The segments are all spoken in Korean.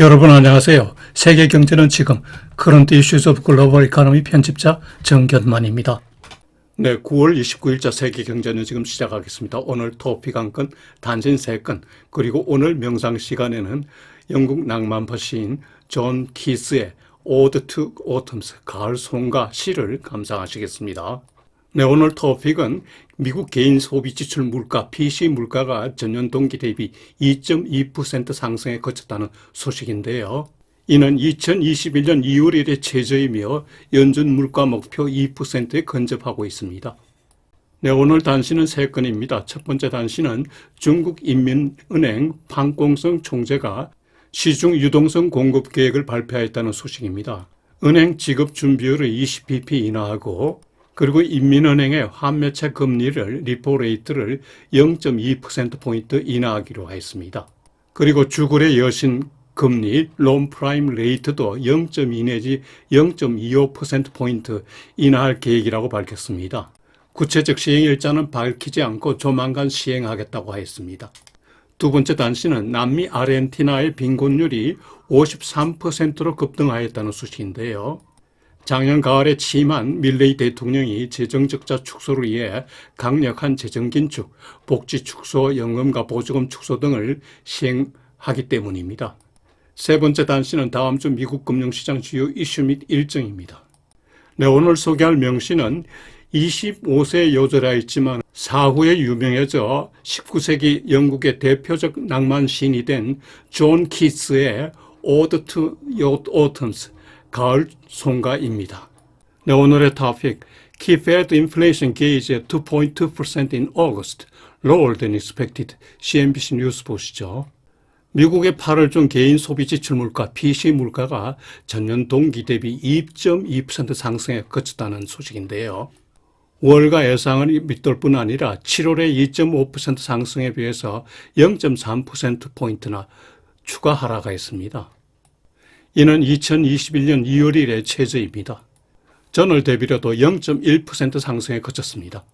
여러분 안녕하세요. 세계경제는 지금 커런트 이슈즈 오브 글로벌 이코노미 편집자 정견만입니다. 네, 9월 29일자 세계경제는 지금 시작하겠습니다. 오늘 토픽 한 건, 단신 3건, 그리고 오늘 명상 시간에는 영국 낭만파 시인 존 키스의 Ode to Autumns, 가을 송가 시를 감상하시겠습니다. 네, 오늘 토픽은 미국 개인 소비 지출 물가, PC 물가가 전년 동기 대비 2.2% 상승에 그쳤다는 소식인데요. 이는 2021년 2월 1일 최저이며 연준 물가 목표 2%에 근접하고 있습니다. 네, 오늘 단신은 3건입니다. 첫 번째 단신은 중국인민은행 판공성 총재가 시중 유동성 공급 계획을 발표했다는 소식입니다. 은행 지급 준비율을 20bp 인하하고 그리고 인민은행의 환매채 금리를 리포레이트를 0.2%포인트 인하하기로 했습니다. 그리고 주거래 여신 금리 론 프라임 레이트도 0.2 내지 0.25%포인트 인하할 계획이라고 밝혔습니다. 구체적 시행 일자는 밝히지 않고 조만간 시행하겠다고 했습니다. 두 번째 단신은 남미 아르헨티나의 빈곤율이 53%로 급등하였다는 소식인데요. 작년 가을에 취임한 밀레이 대통령이 재정적자 축소를 위해 강력한 재정긴축, 복지 축소, 연금과 보조금 축소 등을 시행하기 때문입니다. 세 번째 단신은 다음 주 미국 금융시장 주요 이슈 및 일정입니다. 네, 오늘 소개할 명시는 25세에 요절하였지만 사후에 유명해져 19세기 영국의 대표적 낭만 시인이 된 존 키스의 Ode to Autumns, 가을 송가입니다. 네, 오늘의 토픽, Key Fed Inflation Gauge at 2.2% in August, lower than expected. CNBC 뉴스 보시죠. 미국의 8월 중 개인 소비 지출 물가, PC 물가가 전년 동기 대비 2.2% 상승에 그쳤다는 소식인데요. 월가 예상을 밑돌 뿐 아니라 7월의 2.5% 상승에 비해서 0.3%포인트나 추가 하락하였습니다. 이는 2021년 2월 1일의 최저입니다. 전월 대비로도 0.1% 상승에 그쳤습니다.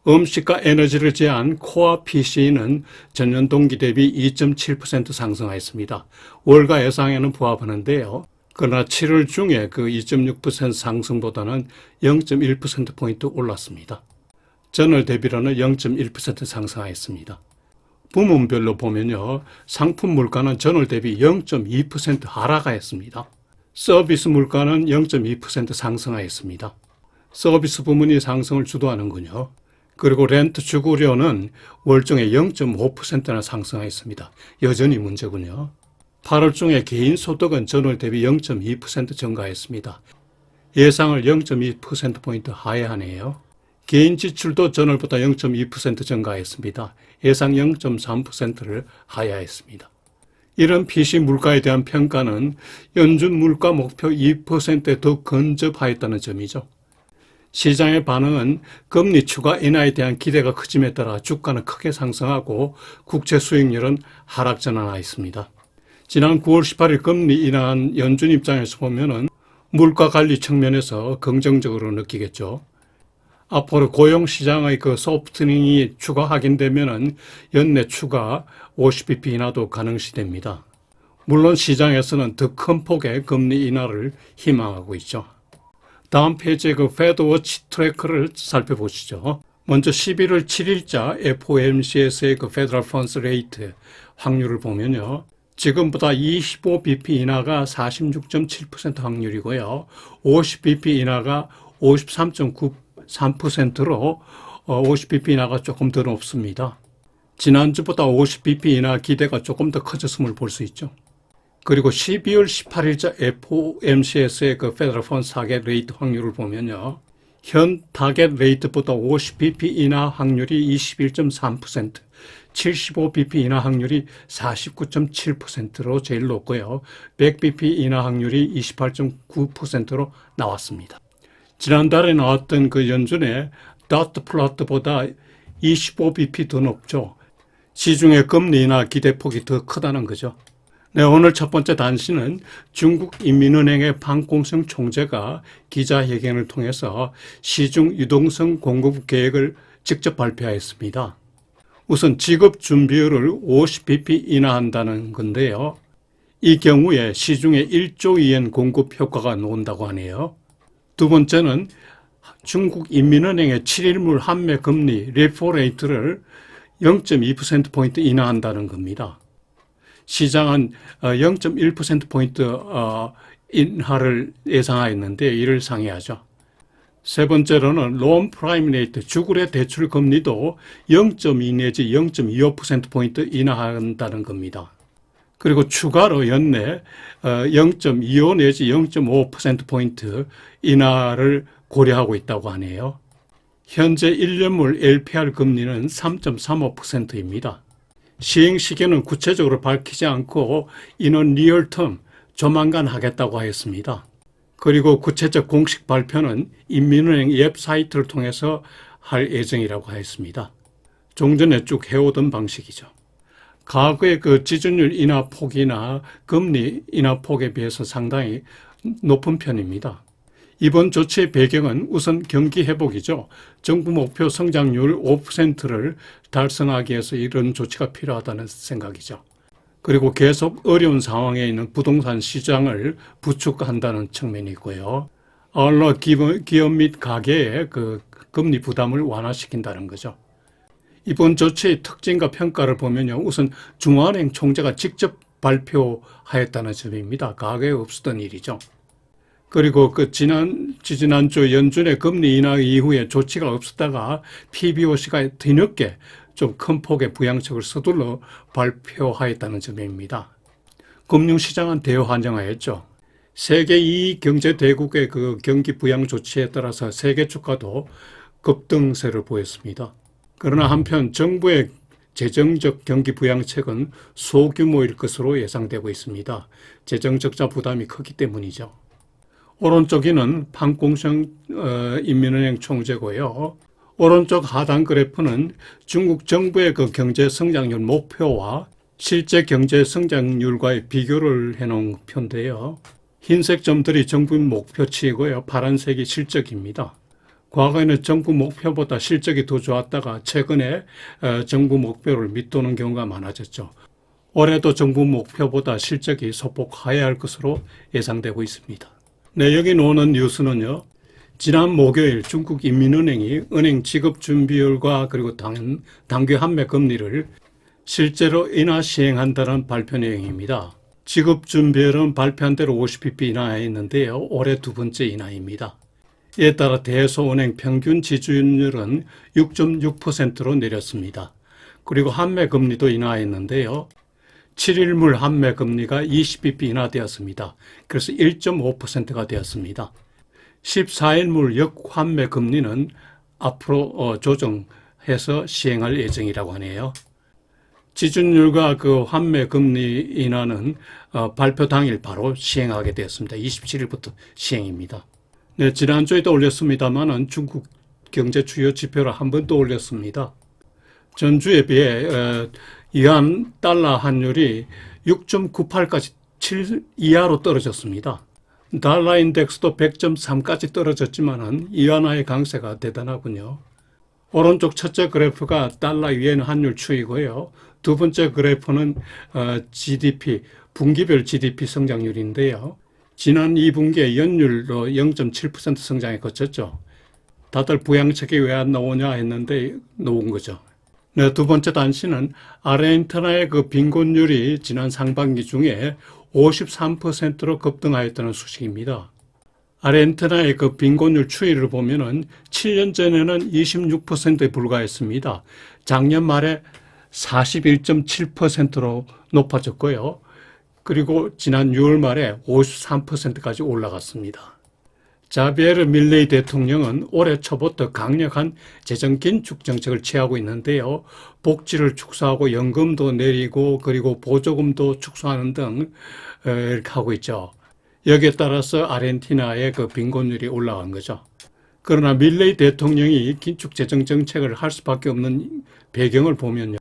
음식과 에너지를 제한 코어 PC는 전년 동기 대비 2.7% 상승하였습니다. 월가 예상에는 부합하는데요. 그러나 7월 중에 그 2.6% 상승보다는 0.1%포인트 올랐습니다. 전월 대비로는 0.1% 상승하였습니다. 부문별로 보면요, 상품 물가는 전월 대비 0.2% 하락하였습니다. 서비스 물가는 0.2% 상승하였습니다. 서비스 부문이 상승을 주도하는군요. 그리고 렌트 주거료는 월 중에 0.5%나 상승하였습니다. 여전히 문제군요. 8월 중에 개인 소득은 전월 대비 0.2% 증가했습니다. 예상을 0.2%포인트 하회하네요. 개인 지출도 전월보다 0.2% 증가했습니다. 예상 0.3%를 하회했습니다. 이런 PC 물가에 대한 평가는 연준 물가 목표 2%에 더 근접하였다는 점이죠. 시장의 반응은 금리 추가 인하에 대한 기대가 커짐에 따라 주가는 크게 상승하고 국채 수익률은 하락전환하였습니다. 지난 9월 18일 금리 인하한 연준 입장에서 보면은 물가 관리 측면에서 긍정적으로 느끼겠죠. 앞으로 고용시장의 그 소프트닝이 추가 확인되면은 연내 추가 50bp 인하도 가능시됩니다. 물론 시장에서는 더 큰 폭의 금리 인하를 희망하고 있죠. 다음 페이지에 그 페드워치 트래커를 살펴보시죠. 먼저 11월 7일자 FOMC에서의 그 페더럴 펀드 레이트 확률을 보면요. 지금보다 25bp 인하가 46.7% 확률이고요. 50bp 인하가 53.93%로 50bp 인하가 조금 더 높습니다. 지난주보다 50bp 인하 기대가 조금 더 커졌음을 볼 수 있죠. 그리고 12월 18일자 FOMC에서의 그 페더럴 펀드 타겟 레이트 확률을 보면요. 현 타겟 레이트보다 50bp 인하 확률이 21.3%, 75bp 인하 확률이 49.7%로 제일 높고요. 100bp 인하 확률이 28.9%로 나왔습니다. 지난달에 나왔던 그 연준의 다트 플러트보다 25bp 더 높죠. 시중의 금리 인하 기대폭이 더 크다는 거죠. 네, 오늘 첫 번째 단신은 중국인민은행의 판공성 총재가 기자회견을 통해서 시중 유동성 공급 계획을 직접 발표했습니다. 우선 지급 준비율을 50bp 인하한다는 건데요. 이 경우에 시중에 1조 위엔 공급 효과가 나온다고 하네요. 두 번째는 중국 인민은행의 7일물 환매 금리 레포 레이트를 0.2%포인트 인하한다는 겁니다. 시장은 0.1%포인트 인하를 예상하였는데 이를 상회하죠. 세 번째로는 론 프라임 레이트 주굴의 대출 금리도 0.2 내지 0.25%포인트 인하한다는 겁니다. 그리고 추가로 연내 0.25 내지 0.5%포인트 인하를 고려하고 있다고 하네요. 현재 1년물 LPR 금리는 3.35%입니다. 시행 시기는 구체적으로 밝히지 않고 이는 리얼텀 조만간 하겠다고 하였습니다. 그리고 구체적 공식 발표는 인민은행 웹사이트를 통해서 할 예정이라고 하였습니다. 종전에 쭉 해오던 방식이죠. 과거의 그 지준율 인하 폭이나 금리 인하 폭에 비해서 상당히 높은 편입니다. 이번 조치의 배경은 우선 경기 회복이죠. 정부 목표 성장률 5%를 달성하기 위해서 이런 조치가 필요하다는 생각이죠. 그리고 계속 어려운 상황에 있는 부동산 시장을 부축한다는 측면이 있고요. 아울러 기업 및 가계의 그 금리 부담을 완화시킨다는 거죠. 이번 조치의 특징과 평가를 보면요. 우선 중앙은행 총재가 직접 발표하였다는 점입니다. 과거에 없었던 일이죠. 그리고 지난주 연준의 금리 인하 이후에 조치가 없었다가 PBOC가 뒤늦게 좀 큰 폭의 부양책을 서둘러 발표하였다는 점입니다. 금융시장은 대환영하였죠. 세계 2위 경제 대국의 그 경기 부양 조치에 따라서 세계 주가도 급등세를 보였습니다. 그러나 한편 정부의 재정적 경기 부양책은 소규모일 것으로 예상되고 있습니다. 재정 적자 부담이 크기 때문이죠. 오른쪽에는 판공성 인민은행 총재고요. 오른쪽 하단 그래프는 중국 정부의 그 경제 성장률 목표와 실제 경제 성장률과의 비교를 해놓은 표인데요. 흰색 점들이 정부 목표치이고요. 파란색이 실적입니다. 과거에는 정부 목표보다 실적이 더 좋았다가 최근에 정부 목표를 밑도는 경우가 많아졌죠. 올해도 정부 목표보다 실적이 소폭 하회할 것으로 예상되고 있습니다. 네, 여기 나오는 뉴스는요. 지난 목요일 중국 인민은행이 은행 지급 준비율과 그리고 당규 환매 금리를 실제로 인하 시행한다는 발표 내용입니다. 지급 준비율은 발표한 대로 50bp 인하했는데요. 올해 두 번째 인하입니다. 이에 따라 대소은행 평균 지준율은 6.6%로 내렸습니다. 그리고 환매 금리도 인하했는데요. 7일물 환매 금리가 20bp 인하되었습니다. 그래서 1.5%가 되었습니다. 14일물 역환매 금리는 앞으로 조정해서 시행할 예정이라고 하네요. 지준율과 그 환매 금리 인하는 발표 당일 바로 시행하게 되었습니다. 27일부터 시행입니다. 네, 지난주에도 올렸습니다만은 중국 경제 주요 지표를 한 번 더 올렸습니다. 전주에 비해 이한 달러 환율이 6.98까지 7 이하로 떨어졌습니다. 달러 인덱스도 100.3까지 떨어졌지만은 이완화의 강세가 대단하군요. 오른쪽 첫째 그래프가 달러 위엔 환율 추이고요. 두 번째 그래프는 GDP, 분기별 GDP 성장률인데요. 지난 2분기에 연율로 0.7% 성장에 그쳤죠. 다들 부양책이 왜 안 나오냐 했는데 나온 거죠. 네, 두 번째 단시는 아르헨티나의 그 빈곤율이 지난 상반기 중에 53%로 급등하였다는 소식입니다. 아르헨티나의 그 빈곤율 추이를 보면은 7년 전에는 26%에 불과했습니다. 작년 말에 41.7%로 높아졌고요. 그리고 지난 6월 말에 53%까지 올라갔습니다. 자비에르 밀레이 대통령은 올해 초부터 강력한 재정 긴축 정책을 취하고 있는데요. 복지를 축소하고 연금도 내리고 그리고 보조금도 축소하는 등 이렇게 하고 있죠. 여기에 따라서 아르헨티나의 그 빈곤율이 올라간 거죠. 그러나 밀레이 대통령이 긴축 재정 정책을 할 수밖에 없는 배경을 보면요.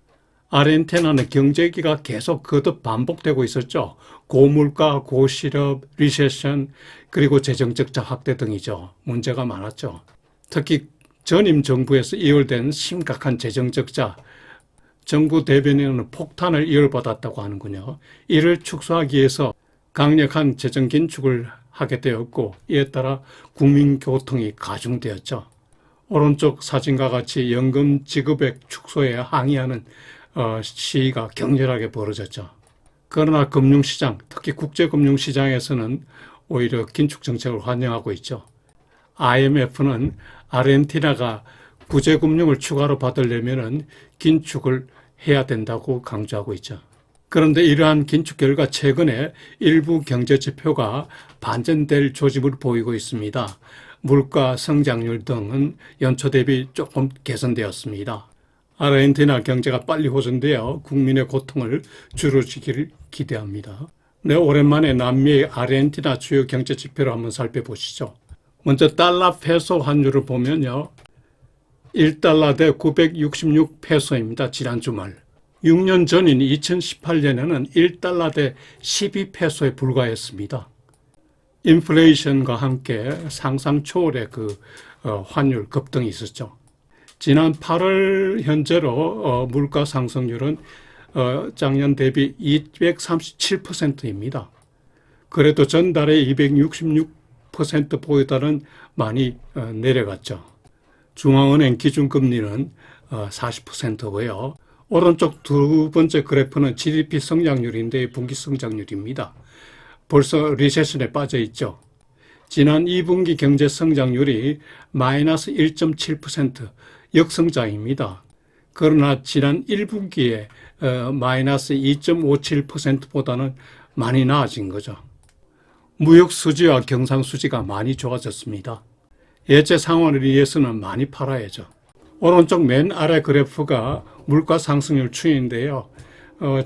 아르헨티나는 경제기가 계속 거듭 반복되고 있었죠. 고물가, 고실업, 리세션, 그리고 재정적자 확대 등이죠. 문제가 많았죠. 특히 전임 정부에서 이월된 심각한 재정적자, 정부 대변인은 폭탄을 이어받았다고 하는군요. 이를 축소하기 위해서 강력한 재정 긴축을 하게 되었고 이에 따라 국민교통이 가중되었죠. 오른쪽 사진과 같이 연금 지급액 축소에 항의하는 시위가 격렬하게 벌어졌죠. 그러나 금융시장, 특히 국제금융시장에서는 오히려 긴축 정책을 환영하고 있죠. IMF는 아르헨티나가 구제금융을 추가로 받으려면 긴축을 해야 된다고 강조하고 있죠. 그런데 이러한 긴축 결과 최근에 일부 경제지표가 반전될 조짐을 보이고 있습니다. 물가 성장률 등은 연초 대비 조금 개선되었습니다. 아르헨티나 경제가 빨리 호전되어 국민의 고통을 줄여주기를 기대합니다. 네, 오랜만에 남미의 아르헨티나 주요 경제 지표를 한번 살펴보시죠. 먼저 달러 페소 환율을 보면요. 1달러 대 966페소입니다. 지난 주말. 6년 전인 2018년에는 1달러 대 12페소에 불과했습니다. 인플레이션과 함께 상상 초월의 환율 급등이 있었죠. 지난 8월 현재로 물가 상승률은 작년 대비 237%입니다. 그래도 전달에 266% 보이다는 많이 내려갔죠. 중앙은행 기준금리는 40%고요. 오른쪽 두 번째 그래프는 GDP 성장률인데 분기 성장률입니다. 벌써 리세션에 빠져 있죠. 지난 2분기 경제 성장률이 마이너스 1.7% 역성장입니다. 그러나 지난 1분기에 마이너스 2.57%보다는 많이 나아진 거죠. 무역 수지와 경상 수지가 많이 좋아졌습니다. 예제 상황을 위해서는 많이 팔아야죠. 오른쪽 맨 아래 그래프가 물가 상승률 추이인데요.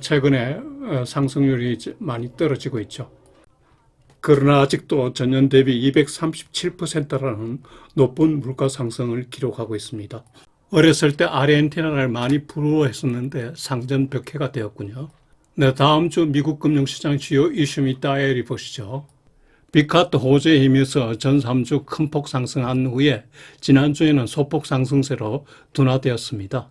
최근에 상승률이 많이 떨어지고 있죠. 그러나 아직도 전년 대비 237%라는 높은 물가 상승을 기록하고 있습니다. 어렸을 때 아르헨티나를 많이 부러워했었는데 상전벽해가 되었군요. 네, 다음 주 미국 금융시장 주요 이슈 및 다이어리 보시죠. 비카트 호재에 힘입어서 전 3주 큰 폭 상승한 후에 지난주에는 소폭 상승세로 둔화되었습니다.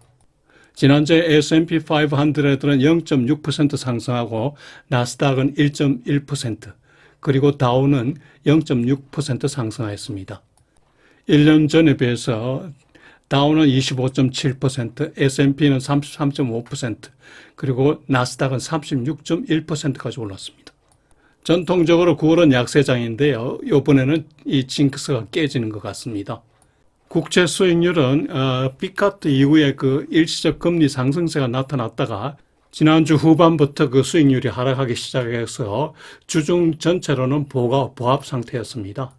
지난주에 S&P 500는 0.6% 상승하고 나스닥은 1.1%, 그리고 다우는 0.6% 상승하였습니다. 1년 전에 비해서 다우는 25.7%, S&P는 33.5%, 그리고 나스닥은 36.1%까지 올랐습니다. 전통적으로 9월은 약세장인데요. 이번에는 이 징크스가 깨지는 것 같습니다. 국채 수익률은 비카트 이후에 일시적 금리 상승세가 나타났다가 지난주 후반부터 수익률이 하락하기 시작해서 주중 전체로는 보합 상태였습니다.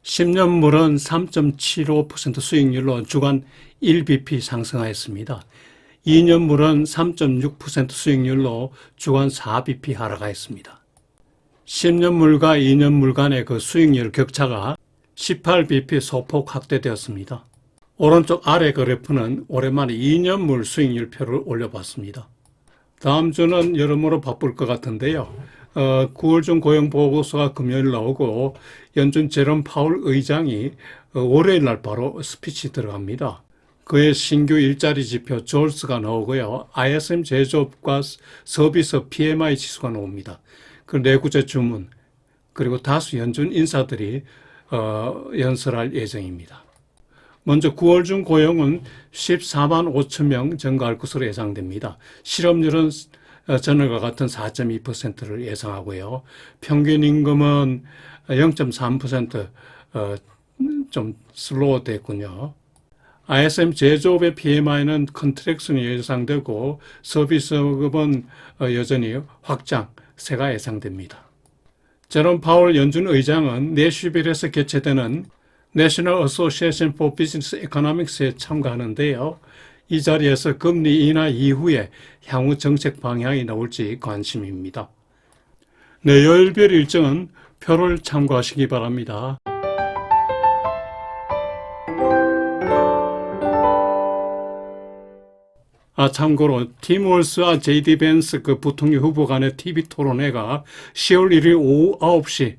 10년물은 3.75% 수익률로 주간 1bp 상승하였습니다. 2년물은 3.6% 수익률로 주간 4bp 하락하였습니다. 10년물과 2년물 간의 수익률 격차가 18bp 소폭 확대되었습니다. 오른쪽 아래 그래프는 오랜만에 2년물 수익률 표를 올려봤습니다. 다음 주는 여러모로 바쁠 것 같은데요. 9월 중 고용보고서가 금요일 나오고 연준 제롬 파월 의장이 월요일 날 바로 스피치 들어갑니다. 그의 신규 일자리 지표 졸스가 나오고요. ISM 제조업과 서비스 PMI 지수가 나옵니다. 그 내구재 주문, 그리고 다수 연준 인사들이 연설할 예정입니다. 먼저 9월 중 고용은 14만 5천 명 증가할 것으로 예상됩니다. 실업률은 전월과 같은 4.2%를 예상하고요. 평균 임금은 0.3% 좀 슬로우 됐군요. ISM 제조업의 PMI는 컨트랙션이 예상되고 서비스업은 여전히 확장세가 예상됩니다. 제롬 파월 연준 의장은 내슈빌에서 개최되는 National Association for Business Economics에 참가하는데요. 이 자리에서 금리 인하 이후에 향후 정책 방향이 나올지 관심입니다. 네, 요일별 일정은 표를 참고하시기 바랍니다. 참고로 팀 월스와 JD 벤스 부통령 후보 간의 TV 토론회가 10월 1일 오후 9시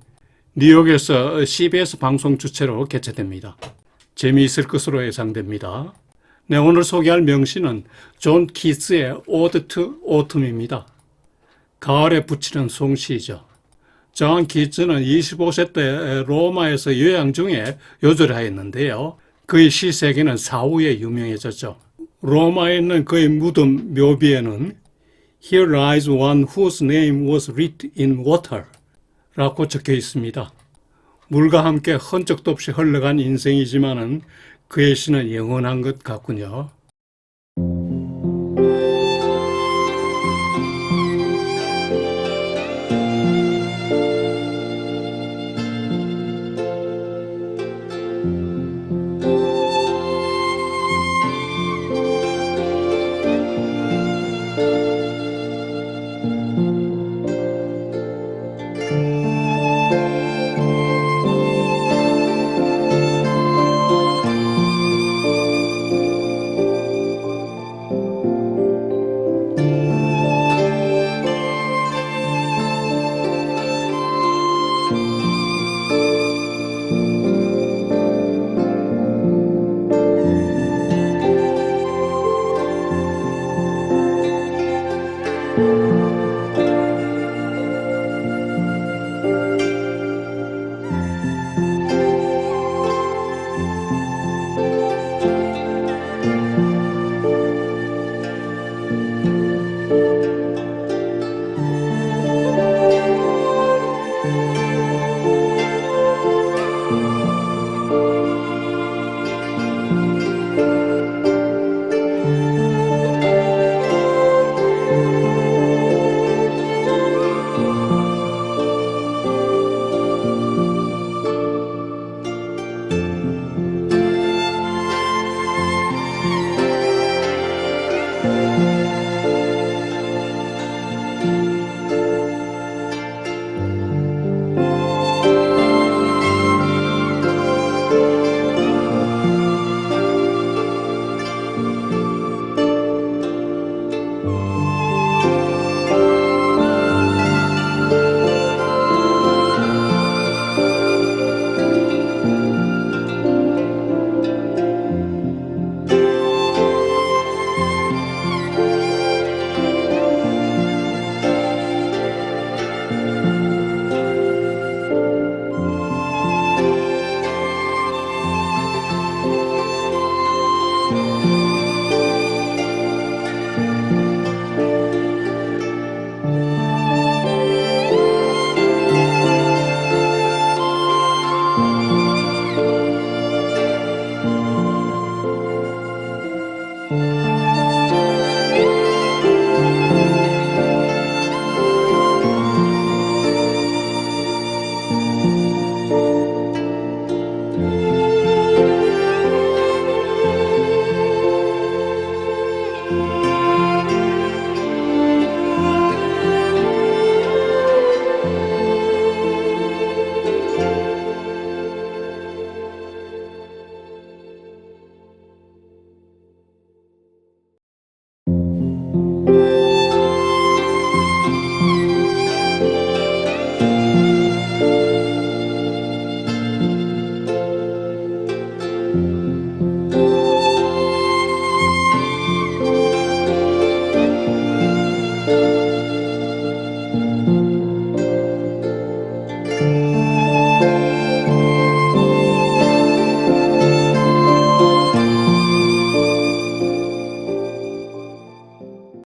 뉴욕에서 CBS 방송 주최로 개최됩니다. 재미있을 것으로 예상됩니다. 네, 오늘 소개할 명시는 존 키츠의 오드 투 오툼입니다. 가을에 붙이는 송시죠. 존 키츠는 25세 때 로마에서 요양 중에 요절을 하였는데요. 그의 시세계는 사후에 유명해졌죠. 로마에 있는 그의 무덤 묘비에는 Here lies one whose name was written in water 라고 적혀 있습니다. 물과 함께 흔적도 없이 흘러간 인생이지만은 그의 시는 영원한 것 같군요.